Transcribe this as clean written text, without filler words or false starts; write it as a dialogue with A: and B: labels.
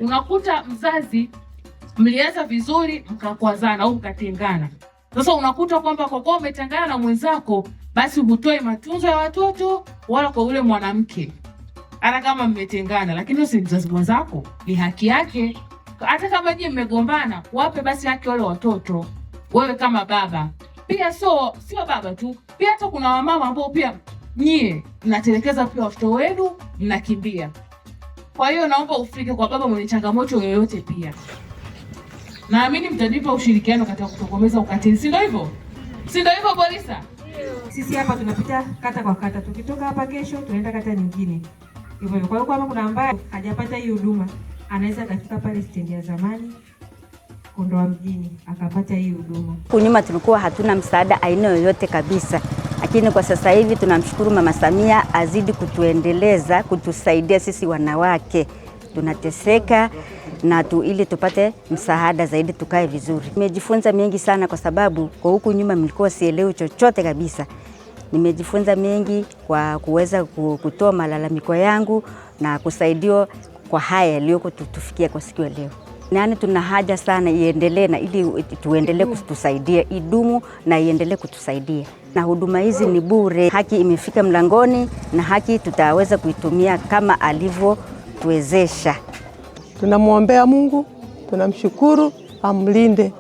A: Unakuta mzazi mlianza vizuri mkakwazana au mkatengana. Sasa unakuta kwamba kwa kuwa umetengana na mwenzako, basi hutoi matunzo ya watoto wala kwa ule mwanamke. Hata kama mmetengana, lakini si mzazi mwenzako, ni haki yake. Hata kama nyinyi mmegombana, wape basi haki wale watoto. Wewe kama baba pia, sio baba tu, pia hata kuna wamama ambao pia nyie mnatelekeza pia watoto wenu, mnakimbia. Kwa hiyo naomba ufike kwa baba mwenye changamoto yoyote pia. Naamini mtanipa ushirikiano katika kutokomeza ukatili. Si ndio hivyo? Si ndio hivyo Borisa?
B: Sisi hapa tunapita kata kwa kata. Tukitoka hapa kesho tunaenda kata nyingine. Hivyo kwa hiyo kama kuna ambaye hajapata hii huduma, anaweza kafika pale stendi ya zamani Kondoa mjini akapata hii huduma.
C: Kunyuma tulikuwa hatuna msaada aina yoyote kabisa. Lakini kwa sasa hivi tunamshukuru Mama Samia azidi kutuendeleza, kutusaidia sisi wanawake. Tunateseka na ili tupate msaada zaidi tukae vizuri. Nimejifunza mengi sana kwa sababu kwa huku nyuma nilikuwa sielewi chochote kabisa. Nimejifunza mengi kwa kuweza kutoa malalamiko yangu na kusaidiwa kwa haya yaliyoko tufikia kwa siku ya leo. Nani tuna haja sana iendelee na ili tuendelee kutusaidia, idumu na iendelee kutusaidia. Na huduma hizi ni bure. Haki imefika mlangoni na haki tutaweza kuitumia kama alivyotuwezesha.
D: Tunamwombea Mungu, tunamshukuru amlinde.